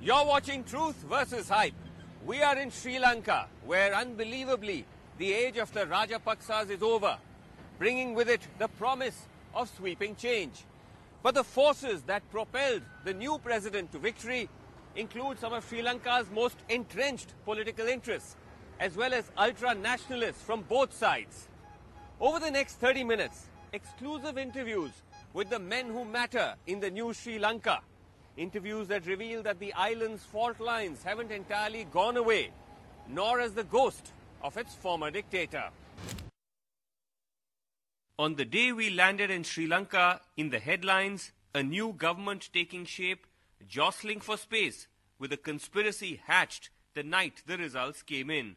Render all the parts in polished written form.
You're watching Truth versus Hype. We are in Sri Lanka, where unbelievably, the age of the Rajapaksas is over, bringing with it the promise of sweeping change. But the forces that propelled the new president to victory include some of Sri Lanka's most entrenched political interests, as well as ultranationalists from both sides. Over the next 30 minutes, exclusive interviews with the men who matter in the new Sri Lanka. Interviews that reveal that the island's fault lines haven't entirely gone away, nor has the ghost of its former dictator. On the day we landed in Sri Lanka, in the headlines, a new government taking shape, jostling for space, with a conspiracy hatched the night the results came in.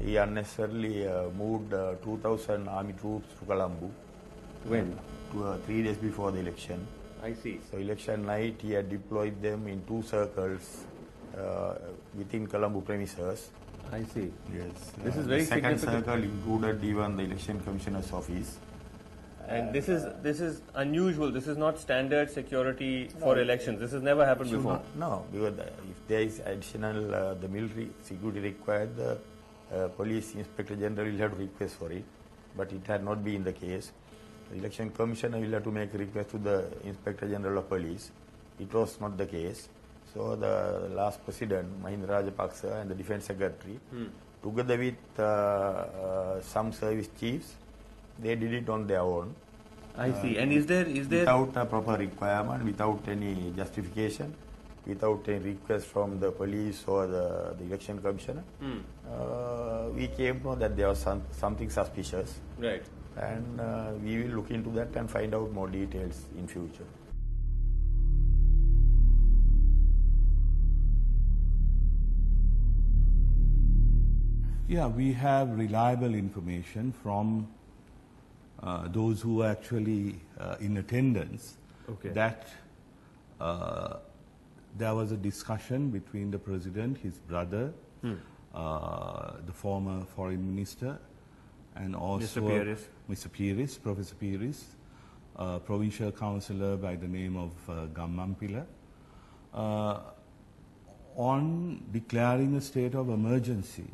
He unnecessarily moved 2,000 army troops to Colombo. When? 3 days before the election. I see. So election night he had deployed them in 2 circles within Colombo premises. I see. Yes. This is very the second significant. circle included even the election commissioner's office. And this is unusual. This is not standard security for elections. This has never happened before. No, because if there is additional the military security required, the police inspector general will have to request for it, but it had not been the case. The election commissioner will have to make a request to the inspector general of police. It was not the case. So the last president, Mahinda Rajapaksa, and the defense secretary, together with some service chiefs, they did it on their own. I see. And is there without a proper requirement, without any justification, without any request from the police or the election commissioner, we came to know that there was something suspicious. Right. And we will look into that and find out more details in future. Yeah, we have reliable information from those who are actually in attendance that there was a discussion between the president, his brother, the former foreign minister, and also Mr. Piris, Professor Piris, provincial councillor by the name of Gammampila, on declaring a state of emergency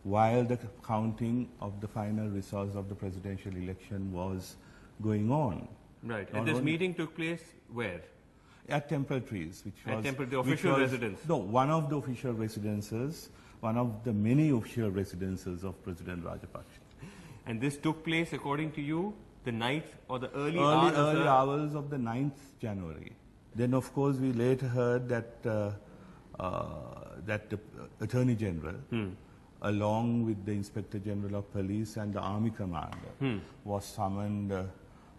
while the counting of the final results of the presidential election was going on. Right. And this meeting took place where? At Temple Trees, which was... At the official residence? No, one of the official residences, one of the many official residences of President Rajapaksa. And this took place, according to you, the 9th or the early hours of the 9th January. Then, of course, we later heard that that the Attorney General, along with the Inspector General of Police and the Army Commander, was summoned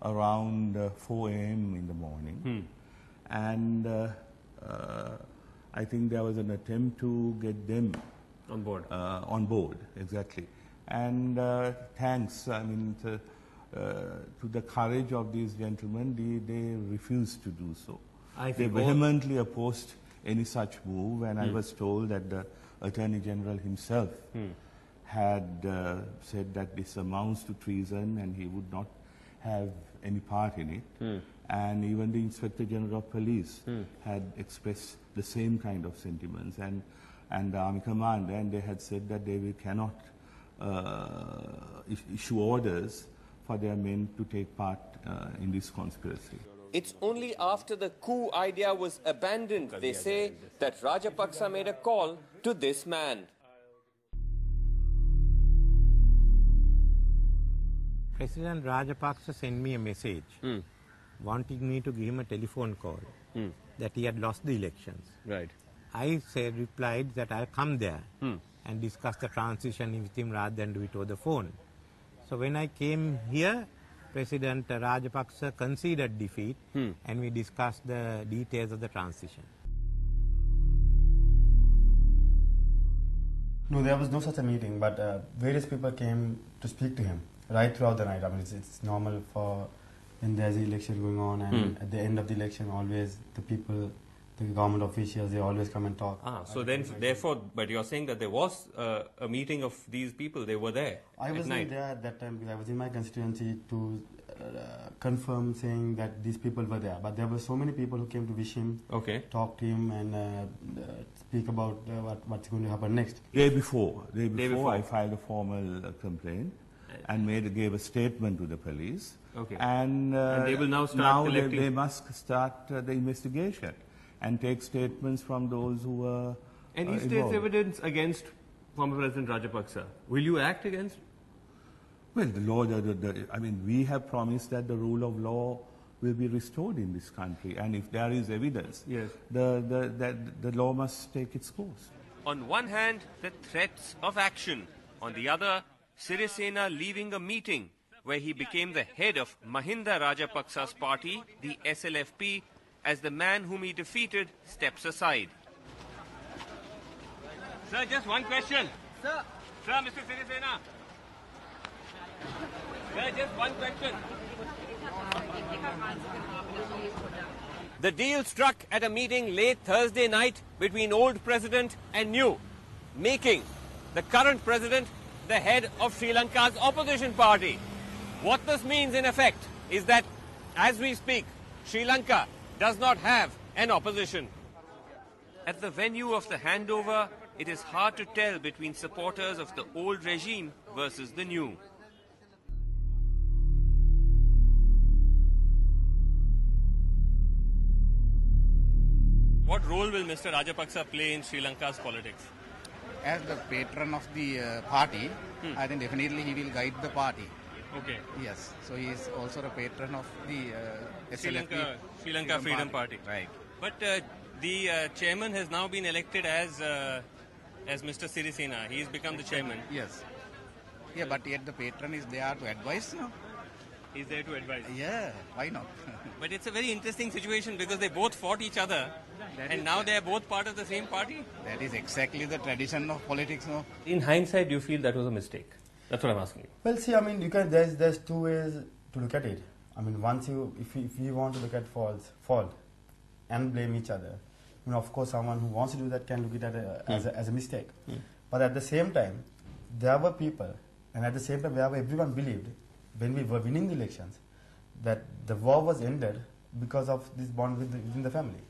around 4 a.m. in the morning. And I think there was an attempt to get them on board. On board, exactly. And thanks, I mean, to the courage of these gentlemen, they refused to do so. They vehemently opposed any such move, and I was told that the Attorney General himself had said that this amounts to treason and he would not have any part in it. And even the Inspector General of Police had expressed the same kind of sentiments, and the Army Commander, and they had said that they cannot issue orders for their men to take part in this conspiracy. It's only after the coup idea was abandoned, they say, that Rajapaksa made a call to this man. President Rajapaksa sent me a message wanting me to give him a telephone call that he had lost the elections. Right. I replied that I'll come there and discuss the transition with him rather than do it over the phone. So when I came here, President Rajapaksa conceded defeat and we discussed the details of the transition. No, there was no such a meeting, but various people came to speak to him right throughout the night. I mean, it's normal for when there's an election going on, and at the end of the election, always the people the government officials, they always come and talk. So then, therefore, but you're saying that there was a meeting of these people, they were there I wasn't there at that time because I was in my constituency to confirm saying that these people were there. But there were so many people who came to wish him, talk to him and speak about what's going to happen next. Day before I filed a formal complaint and gave a statement to the police. And they will now start collecting. They must start the investigation and take statements from those who were And he states evidence against former President Rajapaksa. Will you act against? Well, the law, I mean, we have promised that the rule of law will be restored in this country, and if there is evidence, the law must take its course. On one hand, the threats of action. On the other, Sirisena leaving a meeting where he became the head of Mahinda Rajapaksa's party, the SLFP, as the man whom he defeated steps aside. Sir, just one question. Sir, Mr. Sirisena. Sir, just one question. The deal struck at a meeting late Thursday night between old president and new, making the current president the head of Sri Lanka's opposition party. What this means in effect is that as we speak, Sri Lanka does not have an opposition. At the venue of the handover, it is hard to tell between supporters of the old regime versus the new. What role will Mr. Rajapaksa play in Sri Lanka's politics? As the patron of the party, I think definitely he will guide the party. Yes, so he is also the patron of the Sri Lanka Freedom Party. Right. But the chairman has now been elected as Mr. Sirisena. He has become the chairman. Yes. Yeah, but yet the patron is there to advise, no? He's there to advise. Yeah, why not? But it's a very interesting situation because they both fought each other and now they are both part of the same party. That is exactly the tradition of politics, no? In hindsight, do you feel that was a mistake? That's what I'm asking you. Well, see, I mean, there's two ways to look at it. I mean, if you want to look at fault and blame each other, you know, of course, someone who wants to do that can look at it as a mistake. But at the same time, there were people, and at the same time, everyone believed when we were winning the elections that the war was ended because of this bond within the family.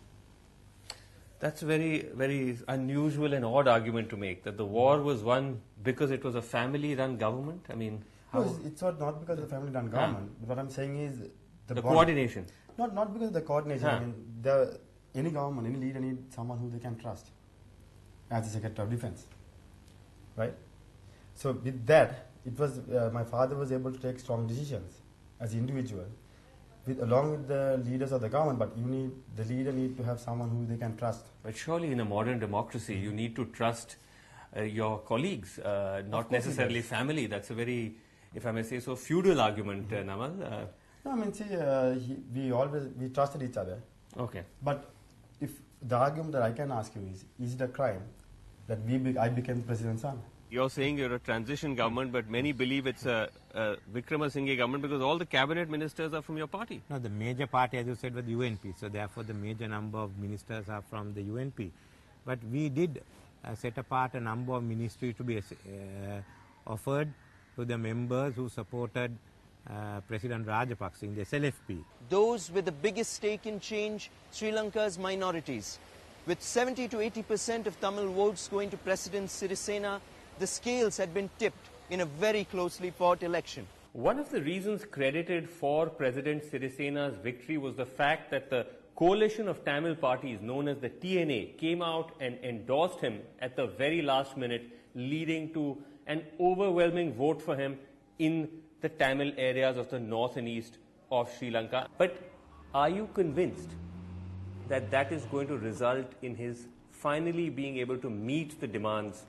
That's a very, very unusual and odd argument to make, that the war was won because it was a family-run government. I mean, how? No, it's not because of the family-run government. What I'm saying is the coordination. Not because of the coordination. I mean, any government, any leader needs someone who they can trust as the Secretary of Defense, right? So with that, it was my father was able to take strong decisions as an individual, along with the leaders of the government. But the leader need to have someone who they can trust. But surely, in a modern democracy, you need to trust your colleagues, not necessarily family. That's a very, if I may say so, feudal argument, Namal. No, I mean, see, we trusted each other. Okay. But if the argument that I can ask you is it a crime that I became the president's son? You're saying you're a transition government, but many believe it's a Wickramasinghe government because all the cabinet ministers are from your party. No, the major party, as you said, was UNP. So therefore, the major number of ministers are from the UNP. But we did set apart a number of ministries to be offered to the members who supported President Rajapaksa in the SLFP. Those with the biggest stake in change, Sri Lanka's minorities. With 70 to 80% of Tamil votes going to President Sirisena, the scales had been tipped in a very closely fought election. One of the reasons credited for President Sirisena's victory was the fact that the coalition of Tamil parties known as the TNA came out and endorsed him at the very last minute, leading to an overwhelming vote for him in the Tamil areas of the north and east of Sri Lanka. But are you convinced that that is going to result in his finally being able to meet the demands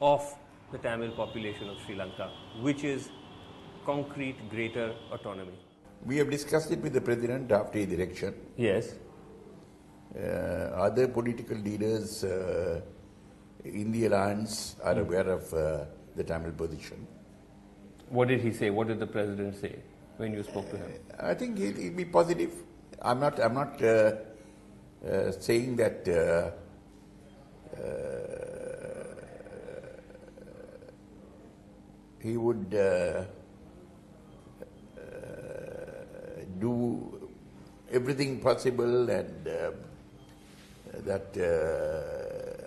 of the Tamil population of Sri Lanka, which is concrete greater autonomy? We have discussed it with the President after the election. Yes. Other political leaders in the alliance are aware of the Tamil position. What did he say? What did the President say when you spoke to him? I think he'll be positive. I'm not saying that he would do everything possible, and that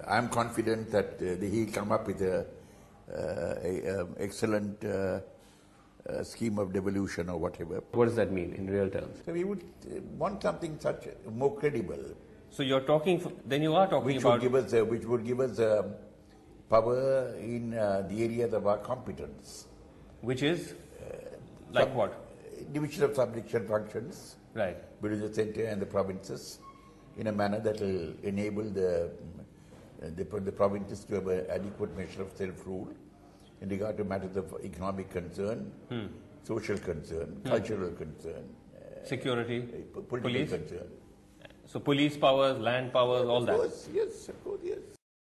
I'm confident that he'll come up with a excellent scheme of devolution or whatever. What does that mean in real terms? So we would want something such more credible. So you're talking, then you are talking which about... which would give us power in the areas of our competence. Which is? Like what? Division of subjection functions. Right. Between the centre and the provinces in a manner that will enable the provinces to have an adequate measure of self-rule in regard to matters of economic concern, social concern, cultural concern, security, political police concern. So police powers, land powers, all that. Of course, yes, of course, yes.